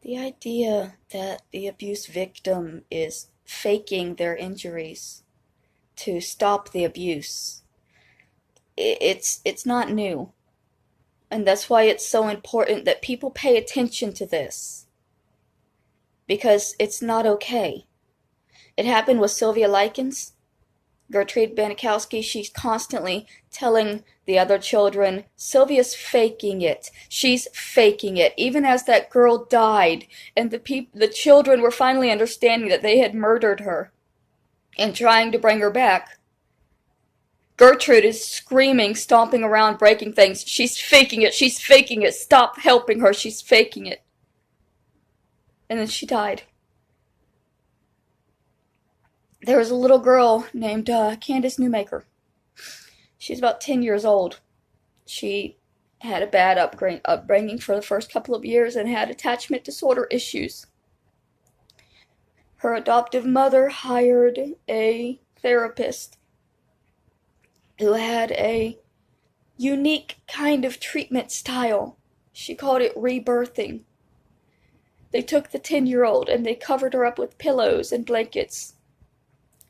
The idea that the abuse victim is faking their injuries to stop the abuse, it's not new. And that's why it's so important that people pay attention to this. Because it's not okay. It happened with Sylvia Likens. Gertrude Banikowski, she's constantly telling the other children, Sylvia's faking it. She's faking it. Even as that girl died, and the children were finally understanding that they had murdered her and trying to bring her back, Gertrude is screaming, stomping around, breaking things. She's faking it. She's faking it. Stop helping her. She's faking it. And then she died. There was a little girl named Candace Newmaker. She's about 10 years old. She had a bad upbringing for the first couple of years and had attachment disorder issues. Her adoptive mother hired a therapist who had a unique kind of treatment style. She called it rebirthing. They took the 10-year-old and they covered her up with pillows and blankets.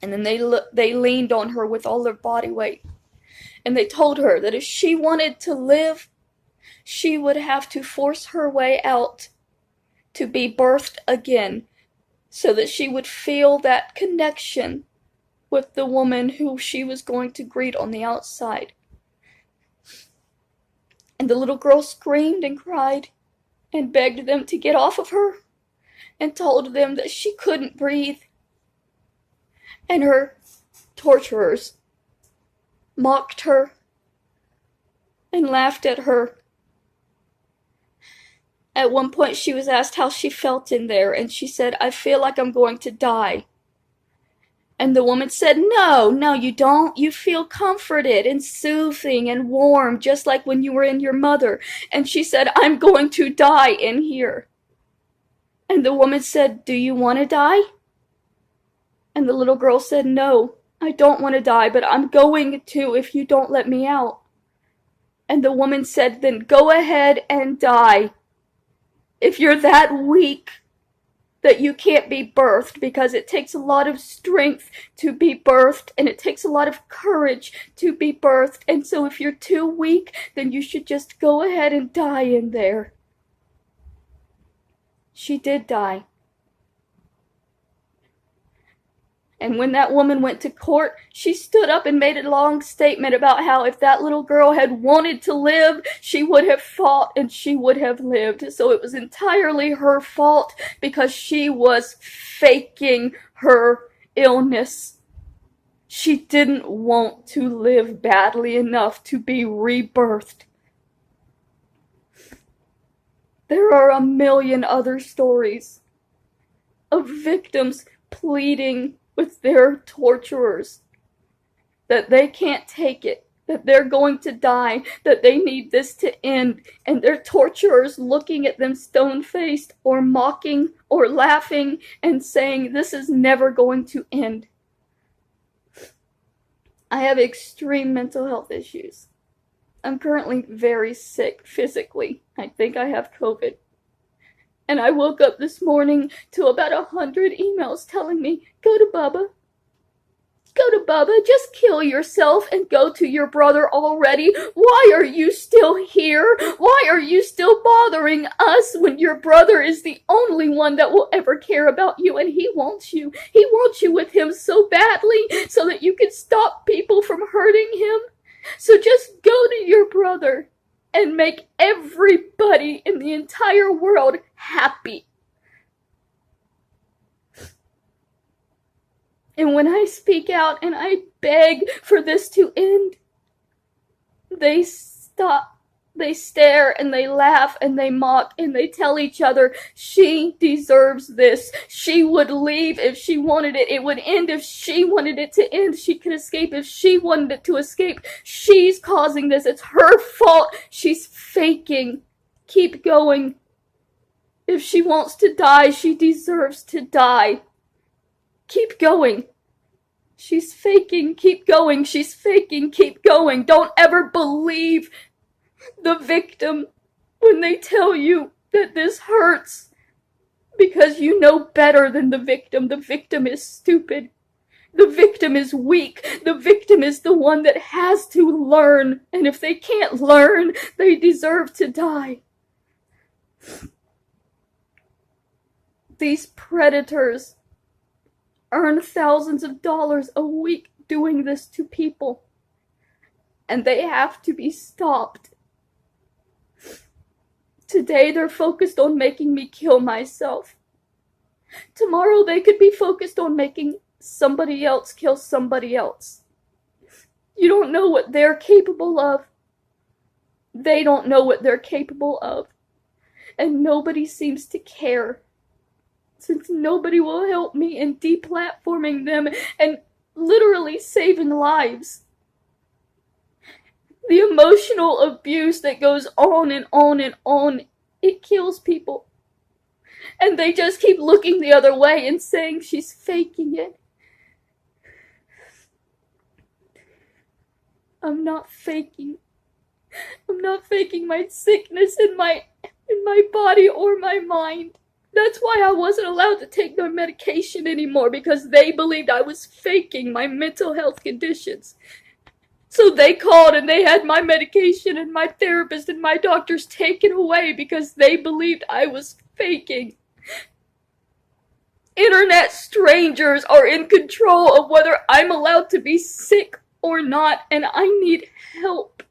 And then they leaned on her with all their body weight. And they told her that if she wanted to live, she would have to force her way out to be birthed again, so that she would feel that connection with the woman who she was going to greet on the outside. And the little girl screamed and cried and begged them to get off of her and told them that she couldn't breathe. And her torturers mocked her and laughed at her. At one point she was asked how she felt in there, and she said, I feel like I'm going to die. And the woman said, no, you don't. You feel comforted and soothing and warm, just like when you were in your mother. And she said, I'm going to die in here. And the woman said, do you want to die? And the little girl said, no, I don't want to die, but I'm going to if you don't let me out. And the woman said, then go ahead and die. If you're that weak that you can't be birthed, because it takes a lot of strength to be birthed, and it takes a lot of courage to be birthed. And so if you're too weak, then you should just go ahead and die in there. She did die. And when that woman went to court, she stood up and made a long statement about how if that little girl had wanted to live, she would have fought and she would have lived. So it was entirely her fault because she was faking her illness. She didn't want to live badly enough to be rebirthed. There are a million other stories of victims pleading with their torturers that they can't take it, that they're going to die, that they need this to end, and their torturers looking at them stone-faced or mocking or laughing and saying, this is never going to end. I have extreme mental health issues. I'm currently very sick physically. I think I have COVID. And I woke up this morning to about 100 emails telling me, go to Bubba. Go to Bubba. Just kill yourself and go to your brother already. Why are you still here? Why are you still bothering us when your brother is the only one that will ever care about you, and he wants you. He wants you with him so badly so that you can stop people from hurting him. So just go to your brother and make everybody in the entire world happy. And when I speak out and I beg for this to end, they stop. They stare and they laugh and they mock and they tell each other, she deserves this. She would leave if she wanted it. It would end if she wanted it to end. She could escape if she wanted it to escape. She's causing this. It's her fault. She's faking. Keep going. If she wants to die, she deserves to die. Keep going. She's faking. Keep going. She's faking. Keep going. Don't ever believe the victim when they tell you that this hurts. Because you know better than the victim. The victim is stupid. The victim is weak. The victim is the one that has to learn. And if they can't learn, they deserve to die. These predators earn thousands of dollars a week doing this to people. And they have to be stopped. Today they're focused on making me kill myself. Tomorrow they could be focused on making somebody else kill somebody else. You don't know what they're capable of. They don't know what they're capable of. And nobody seems to care. Since nobody will help me in deplatforming them and literally saving lives. The emotional abuse that goes on and on and on, it kills people. And they just keep looking the other way and saying she's faking it. I'm not faking. I'm not faking my sickness in my body or my mind. That's why I wasn't allowed to take my medication anymore, because they believed I was faking my mental health conditions. So they called and they had my medication and my therapist and my doctors taken away because they believed I was faking. Internet strangers are in control of whether I'm allowed to be sick or not, and I need help.